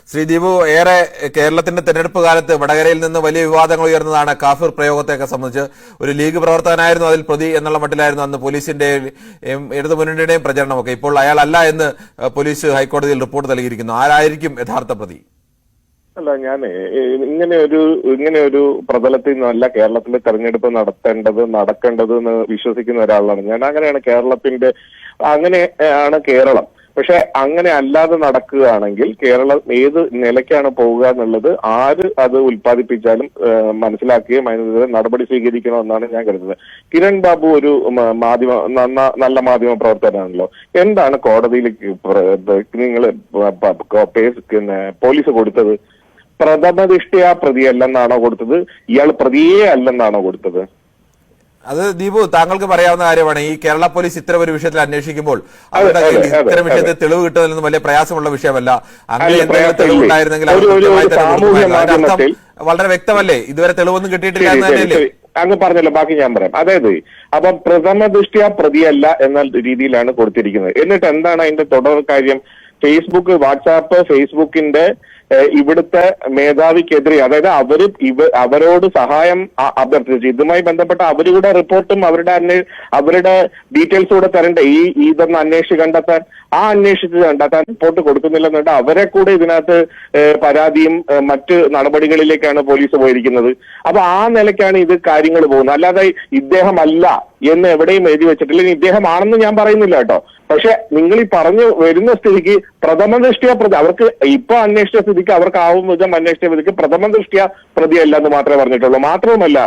ശ്രീ ദീപു, ഏറെ കേരളത്തിന്റെ തെരഞ്ഞെടുപ്പ് കാലത്ത് വടകരയിൽ നിന്ന് വലിയ വിവാദങ്ങൾ ഉയർന്നതാണ് കാഫിർ പ്രയോഗത്തെയൊക്കെ സംബന്ധിച്ച്. ഒരു ലീഗ് പ്രവർത്തകനായിരുന്നു അതിൽ പ്രതി എന്നുള്ള മട്ടിലായിരുന്നു അന്ന് പോലീസിന്റെ ഇടതു മുന്നണിയുടെയും പ്രചരണമൊക്കെ. ഇപ്പോൾ അയാൾ അല്ല എന്ന് പോലീസ് ഹൈക്കോടതിയിൽ റിപ്പോർട്ട് നൽകിയിരിക്കുന്നു. ആരായിരിക്കും യഥാർത്ഥ പ്രതി? അല്ല, ഞാൻ ഇങ്ങനെ ഒരു പ്രതലത്തിൽ നിന്നല്ല കേരളത്തിലെ തെരഞ്ഞെടുപ്പ് നടക്കേണ്ടത് എന്ന് വിശ്വസിക്കുന്ന ഒരാളാണ് ഞാൻ. അങ്ങനെയാണ് കേരളം. പക്ഷെ അങ്ങനെ അല്ലാതെ നടക്കുകയാണെങ്കിൽ കേരളം ഏത് നിലയ്ക്കാണ് പോവുക എന്നുള്ളത് ആര് അത് ഉൽപ്പാദിപ്പിച്ചാലും മനസ്സിലാക്കുകയും അതിനെതിരെ നടപടി സ്വീകരിക്കണമെന്നാണ് ഞാൻ കരുതുന്നത്. കിരൺ ബാബു ഒരു നല്ല മാധ്യമ പ്രവർത്തകനാണല്ലോ. എന്താണ് കോടതിയിൽ നിങ്ങൾ പോലീസ് കൊടുത്തത്? പ്രഥമ ദൃഷ്ട്യാ പ്രതിയല്ലെന്നാണോ കൊടുത്തത്? ഇയാൾ പ്രതിയേ അല്ലെന്നാണോ കൊടുത്തത്? അത് ദീപു, താങ്കൾക്ക് പറയാവുന്ന കാര്യമാണ്. ഈ കേരള പോലീസ് ഇത്തരം ഒരു വിഷയത്തിൽ അന്വേഷിക്കുമ്പോൾ ഇത്തരം വിഷയത്തിൽ തെളിവ് കിട്ടുന്നതിലൊന്നും വലിയ പ്രയാസമുള്ള വിഷയമല്ല. അങ്ങനെ എന്തെങ്കിലും തെളിവ് ഉണ്ടായിരുന്നെങ്കിൽ അർത്ഥം വളരെ വ്യക്തമല്ലേ? ഇതുവരെ തെളിവൊന്നും കിട്ടിയിട്ടില്ല എന്ന് തന്നെയല്ലേ അങ്ങ് പറഞ്ഞല്ലോ. ബാക്കി ഞാൻ പറയാം. അതായത് അപ്പം പ്രഥമ ദൃഷ്ട്യാ പ്രതിയല്ല എന്ന രീതിയിലാണ് കൊടുത്തിരിക്കുന്നത്. എന്നിട്ട് എന്താണ് അതിന്റെ തുടർ കാര്യം? വാട്സാപ്പ് ഫേസ്ബുക്കിന്റെ ഇവിടുത്തെ മേധാവിക്കെതിരെ, അതായത് അവരോട് സഹായം അഭ്യർത്ഥിച്ചു. ഇതുമായി ബന്ധപ്പെട്ട അവരുടെ റിപ്പോർട്ടും അവരുടെ ഡീറ്റെയിൽസ് കൂടെ തരണ്ടേ ഇതൊന്ന് അന്വേഷിച്ച് കണ്ടെത്താൻ റിപ്പോർട്ട് കൊടുക്കുന്നില്ലെന്നിട്ട് അവരെ കൂടെ ഇതിനകത്ത് പരാതിയും മറ്റ് നടപടികളിലേക്കാണ് പോലീസ് പോയിരിക്കുന്നത്. അപ്പൊ ആ നിലയ്ക്കാണ് ഇത് കാര്യങ്ങൾ പോകുന്നത്. അല്ലാതെ ഇദ്ദേഹം അല്ല എന്ന് എവിടെയും എഴുതി വെച്ചിട്ടില്ല. ഇദ്ദേഹം ആണെന്ന് ഞാൻ പറയുന്നില്ല കേട്ടോ. പക്ഷെ നിങ്ങൾ ഈ പറഞ്ഞു വരുന്ന സ്ഥിതിക്ക് പ്രഥമ ദൃഷ്ട്യാ പ്രതി, അവർക്ക് ഇപ്പൊ അന്വേഷിച്ച സ്ഥിതിക്ക് അവർക്ക് ആവും വിധം അന്വേഷിച്ച സ്ഥിതിക്ക് പ്രഥമ ദൃഷ്ട്യാ പ്രതിയല്ല എന്ന് മാത്രമേ പറഞ്ഞിട്ടുള്ളൂ. മാത്രവുമല്ല,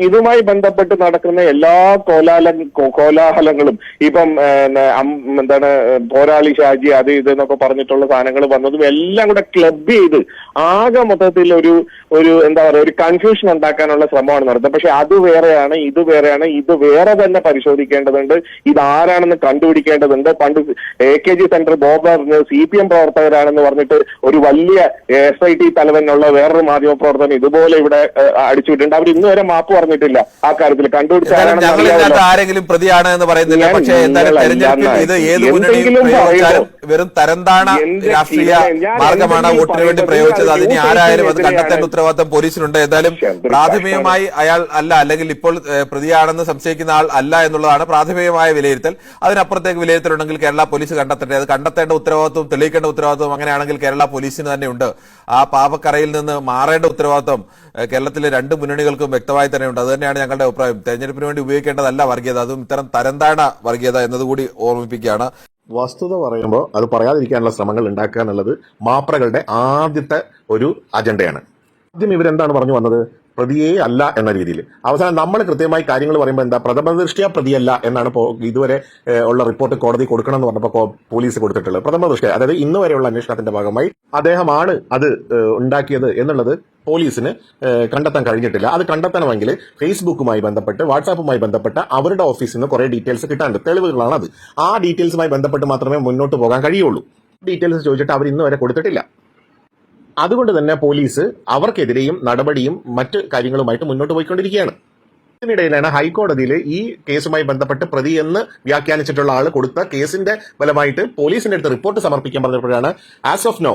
ഇതുമായി ബന്ധപ്പെട്ട് നടക്കുന്ന എല്ലാ കോലാഹലങ്ങളും ഇപ്പം എന്താണ് പോരാളി ഷാജി അത് ഇതെന്നൊക്കെ പറഞ്ഞിട്ടുള്ള സാധനങ്ങൾ വന്നതും എല്ലാം കൂടെ ക്ലബ് ചെയ്ത് ആകെ മൊത്തത്തിൽ ഒരു എന്താ പറയുക ഒരു കൺഫ്യൂഷൻ ഉണ്ടാക്കാനുള്ള ശ്രമമാണ് നടത്തുന്നത്. പക്ഷെ അത് വേറെയാണ്, ഇത് വേറെയാണ്. ഇത് വേറെ തന്നെ പരിശോധിക്കേണ്ടതുണ്ട്. ഇതാരാണെന്ന് കണ്ടുപിടിക്കേണ്ടതുണ്ട്. പണ്ട് AKG സെന്റർ ബോബ് CPM പ്രവർത്തകരാണെന്ന് പറഞ്ഞിട്ട് ഒരു വലിയ SIT തലവനുള്ള വേറൊരു മാധ്യമ പ്രവർത്തകൻ ഇതുപോലെ ഇവിടെ അടിച്ചുവിട്ടുണ്ട്. അവർ ഇന്ന് വരെ മാപ്പ് പറഞ്ഞിട്ടില്ല ആ കാര്യത്തിൽ. ആരെങ്കിലും പ്രതിയാണ് എന്ന് പറയുന്നില്ല. പക്ഷേ വെറും തരംതാണ രാഷ്ട്രീയ മാർഗമാണ് വോട്ടിന് വേണ്ടി പ്രയോഗിച്ചത്. അതിന് ആരായാലും അത് കണ്ടെത്തേണ്ട ഉത്തരവാദിത്തം പോലീസിനുണ്ട്. എന്തായാലും പ്രാഥമികമായി അയാൾ അല്ല, അല്ലെങ്കിൽ ഇപ്പോൾ പ്രതിയാണെന്ന് സംശയിക്കുന്ന ആൾ അല്ല എന്നുള്ളതാണ് പ്രാഥമികമായ വിലയിരുത്തൽ. അതിനപ്പുറത്തേക്ക് വിലയിരുത്തലുണ്ടെങ്കിൽ കേരള പോലീസ് കണ്ടെത്തട്ടെ. അത് കണ്ടെത്തേണ്ട ഉത്തരവാദിത്വം, തെളിയിക്കേണ്ട ഉത്തരവാദിത്വം അങ്ങനെയാണെങ്കിൽ കേരള പോലീസിന് തന്നെയുണ്ട്. ആ പാപക്കറയിൽ നിന്ന് മാറേണ്ട ഉത്തരവാദിത്വം കേരളത്തിലെ രണ്ട് മുന്നണികൾക്കും വ്യക്തമായി തന്നെയുണ്ട്. അത് തന്നെയാണ് ഞങ്ങളുടെ അഭിപ്രായം. തെരഞ്ഞെടുപ്പിന് വേണ്ടി ഉപയോഗിക്കേണ്ടതല്ല വർഗീയത, അതും ഇത്തരം തരംതാണ വർഗീയത എന്നതുകൂടി ഓർമ്മിപ്പിക്കുകയാണ്. വസ്തുത പറയുമ്പോൾ അത് പറയാതിരിക്കാനുള്ള ശ്രമങ്ങൾ ഉണ്ടാക്കുക എന്നുള്ളത് മാപ്രകളുടെ ആദ്യത്തെ ഒരു അജണ്ടയാണ്. ആദ്യം ഇവരെന്താണ് പറഞ്ഞു വന്നത്? പ്രതിയേ അല്ല എന്ന രീതിയിൽ. അവസാനം നമ്മൾ കൃത്യമായി കാര്യങ്ങൾ പറയുമ്പോൾ എന്താ പ്രഥമ ദൃഷ്ട്യാ പ്രതിയല്ല എന്നാണ് ഇതുവരെ ഉള്ള റിപ്പോർട്ട് കോടതി കൊടുക്കണം എന്ന് പറഞ്ഞപ്പോൾ പോലീസ് കൊടുത്തിട്ടുള്ളത്. പ്രഥമ ദൃഷ്ട്യ, അതായത് ഇന്ന് വരെയുള്ള അന്വേഷണത്തിന്റെ ഭാഗമായി അദ്ദേഹമാണ് അത് ഉണ്ടാക്കിയത് എന്നുള്ളത് പോലീസിന് കണ്ടെത്താൻ കഴിഞ്ഞിട്ടില്ല. അത് കണ്ടെത്തണമെങ്കിൽ ഫേസ്ബുക്കുമായി ബന്ധപ്പെട്ട് വാട്സാപ്പുമായി ബന്ധപ്പെട്ട അവരുടെ ഓഫീസിൽ നിന്ന് കുറെ ഡീറ്റെയിൽസ് കിട്ടാനുണ്ട്. തെളിവുകളാണ് അത്. ആ ഡീറ്റെയിൽസുമായി ബന്ധപ്പെട്ട് മാത്രമേ മുന്നോട്ട് പോകാൻ കഴിയുള്ളൂ. ഡീറ്റെയിൽസ് ചോദിച്ചിട്ട് അവർ ഇന്ന് വരെ കൊടുത്തിട്ടില്ല. അതുകൊണ്ട് തന്നെ പോലീസ് അവർക്കെതിരെയും നടപടിയും മറ്റ് കാര്യങ്ങളുമായിട്ട് മുന്നോട്ട് പോയിക്കൊണ്ടിരിക്കുകയാണ്. ഇതിനിടയിലാണ് ഹൈക്കോടതിയിൽ ഈ കേസുമായി ബന്ധപ്പെട്ട് പ്രതി എന്ന് വ്യാഖ്യാനിച്ചിട്ടുള്ള ആൾ കൊടുത്ത കേസിന്റെ ഫലമായിട്ട് പോലീസിന്റെ അടുത്ത് റിപ്പോർട്ട് സമർപ്പിക്കാൻ പറഞ്ഞപ്പോഴാണ് ആസ് ഓഫ് നോ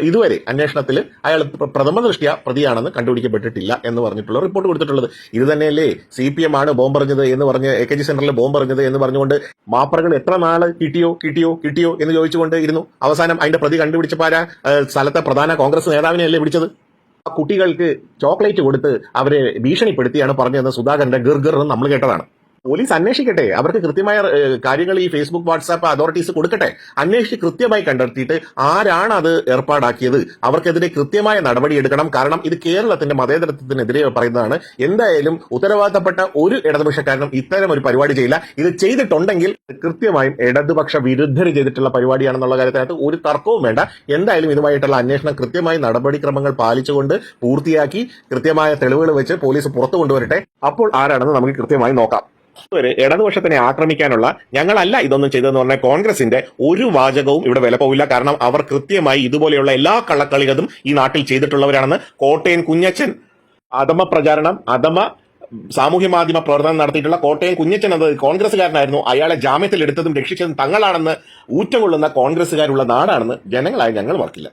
ഇതുവരെ അന്വേഷണത്തിൽ അയാൾ പ്രഥമ ദൃഷ്ട്യാ പ്രതിയാണെന്ന് കണ്ടുപിടിക്കപ്പെട്ടിട്ടില്ല എന്ന് പറഞ്ഞിട്ടുള്ള റിപ്പോർട്ട് കൊടുത്തിട്ടുള്ളത്. ഇത് തന്നെയല്ലേ CPM ആണ് ബോംബെറിഞ്ഞത് എന്ന് പറഞ്ഞ് AKG സെന്ററിൽ ബോംബെറിഞ്ഞത് എന്ന് പറഞ്ഞുകൊണ്ട് മാപ്രകൾ എത്ര നാള് കിട്ടിയോ എന്ന് ചോദിച്ചുകൊണ്ട് ഇരുന്നു. അവസാനം അതിന്റെ പ്രതി കണ്ടുപിടിച്ചപ്പോൾ സ്ഥലത്തെ പ്രധാന കോൺഗ്രസ് നേതാവിനെയല്ലേ വിളിച്ചത്? ആ കുട്ടികൾക്ക് ചോക്ലേറ്റ് കൊടുത്ത് അവരെ ഭീഷണിപ്പെടുത്തിയാണ് പറഞ്ഞതെന്ന് സുധാകരന്റെ ഗിർഗർ നമ്മൾ കേട്ടതാണ്. പോലീസ് അന്വേഷിക്കട്ടെ. അവർക്ക് കൃത്യമായ കാര്യങ്ങൾ ഈ ഫേസ്ബുക്ക് വാട്സാപ്പ് അതോറിറ്റീസ് കൊടുക്കട്ടെ. അന്വേഷിച്ച് കൃത്യമായി കണ്ടെത്തിയിട്ട് ആരാണ് അത് ഏർപ്പാടാക്കിയത് അവർക്കെതിരെ കൃത്യമായ നടപടി എടുക്കണം. കാരണം ഇത് കേരളത്തിന്റെ മതേതരത്വത്തിനെതിരെ പറയുന്നതാണ്. എന്തായാലും ഉത്തരവാദിത്തപ്പെട്ട ഒരു ഇടതുപക്ഷക്കാരനും ഇത്തരം ഒരു പരിപാടി ചെയ്യില്ല. ഇത് ചെയ്തിട്ടുണ്ടെങ്കിൽ കൃത്യമായും ഇടതുപക്ഷ വിരുദ്ധര് ചെയ്തിട്ടുള്ള പരിപാടിയാണെന്നുള്ള കാര്യത്തിനകത്ത് ഒരു തർക്കവും വേണ്ട. എന്തായാലും ഇതുമായിട്ടുള്ള അന്വേഷണം കൃത്യമായി നടപടിക്രമങ്ങൾ പാലിച്ചുകൊണ്ട് പൂർത്തിയാക്കി കൃത്യമായ തെളിവുകൾ വെച്ച് പോലീസ് പുറത്തു കൊണ്ടുവരട്ടെ. അപ്പോൾ ആരാണെന്ന് നമുക്ക് കൃത്യമായി നോക്കാം. ഇടതുപക്ഷത്തിനെ ആക്രമിക്കാനുള്ള ഞങ്ങളല്ല ഇതൊന്നും ചെയ്തതെന്ന് പറഞ്ഞ കോൺഗ്രസിന്റെ ഒരു വാചകവും ഇവിടെ വില പോവില്ല. കാരണം അവർ കൃത്യമായി ഇതുപോലെയുള്ള എല്ലാ കള്ളക്കളികളും ഈ നാട്ടിൽ ചെയ്തിട്ടുള്ളവരാണെന്ന് കോട്ടയം കുഞ്ഞച്ചൻ അധമ പ്രചാരണം, അധമ സാമൂഹ്യ മാധ്യമ പ്രവർത്തനം നടത്തിയിട്ടുള്ള കോട്ടയം കുഞ്ഞച്ചൻ എന്നത് കോൺഗ്രസ്സുകാരനായിരുന്നു, അയാളെ ജാമ്യത്തിൽ എടുത്തതും രക്ഷിച്ചതും തങ്ങളാണെന്ന് ഊറ്റം കൊള്ളുന്ന കോൺഗ്രസ്സുകാരുള്ള നാടാണെന്ന് ജനങ്ങളായി ഞങ്ങൾ മറക്കില്ല.